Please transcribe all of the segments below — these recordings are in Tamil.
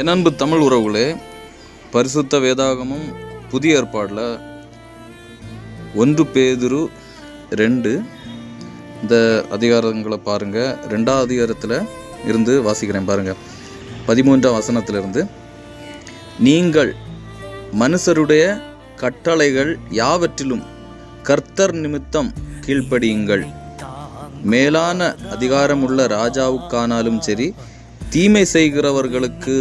என் அன்பு தமிழ் உறவுகளே, பரிசுத்த வேதாகமும் புதிய ஏற்பாடில் 1 பேதுரு 2 இந்த அதிகாரங்களை பாருங்கள். 2ஆம் அதிகாரத்தில் இருந்து வாசிக்கிறேன் பாருங்கள். 13ஆம் வசனத்திலிருந்து, நீங்கள் மனுஷருடைய கட்டளைகள் யாவற்றிலும் கர்த்தர் நிமித்தம் கீழ்ப்படியுங்கள். மேலான அதிகாரமுள்ள ராஜாவுக்கானாலும் சரி, தீமை செய்கிறவர்களுக்கு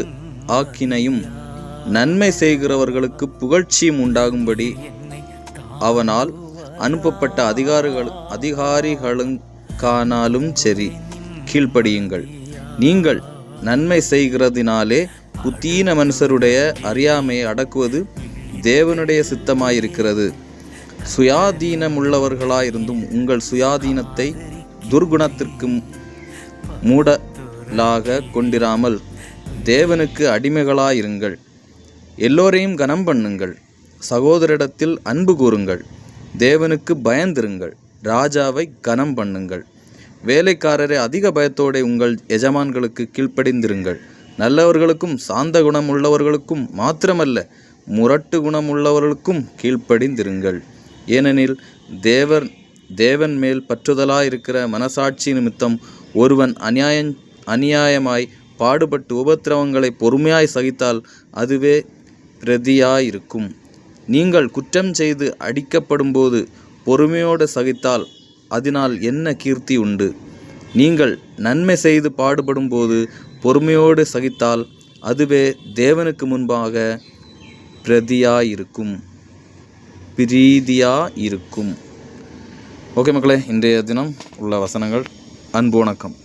ஆக்கினையும் நன்மை செய்கிறவர்களுக்கு புகழ்ச்சியும் உண்டாகும்படி அவனால் அனுப்பப்பட்ட அதிகாரிகளுக்கானாலும் சரி கீழ்ப்படியுங்கள். நீங்கள் நன்மை செய்கிறதினாலே புத்தீன மனுஷருடைய அறியாமையை அடக்குவது தேவனுடைய சித்தமாயிருக்கிறது. சுயாதீனமுள்ளவர்களாயிருந்தும் உங்கள் சுயாதீனத்தை துர்குணத்திற்கு மூடலாக கொண்டிராமல் தேவனுக்கு அடிமைகளாயிருங்கள். எல்லோரையும் கனம் பண்ணுங்கள். சகோதரிடத்தில் அன்பு கூறுங்கள். தேவனுக்கு பயந்திருங்கள். ராஜாவை கனம் பண்ணுங்கள். வேலைக்காரரை அதிக பயத்தோടെ உங்கள் எஜமான்களுக்கு கீழ்ப்படிந்திருங்கள். நல்லவர்களுக்கும் சாந்த குணமுள்ளவர்களுக்கும் மாத்திரமல்ல, முரட்டு குணமுள்ளவர்களுக்கும் கீழ்ப்படிந்திருங்கள். ஏனெனில் தேவன் மேல் பற்றுதலாயிருக்கிற மனசாட்சி நிமித்தம் ஒருவன் அநியாயமாய் பாடுபட்டு உபத்திரவங்களை பொறுமையாய் சகித்தால் அதுவே பிரதியாயிருக்கும். நீங்கள் குற்றம் செய்து அடிக்கப்படும்போது பொறுமையோடு சகித்தால் அதனால் என்ன கீர்த்தி உண்டு? நீங்கள் நன்மை செய்து பாடுபடும்போது பொறுமையோடு சகித்தால் அதுவே தேவனுக்கு முன்பாக பிரீதியாயிருக்கும். ஓகே மக்களே, இன்றைய தினம் உள்ள வசனங்கள். அன்பு வணக்கம்.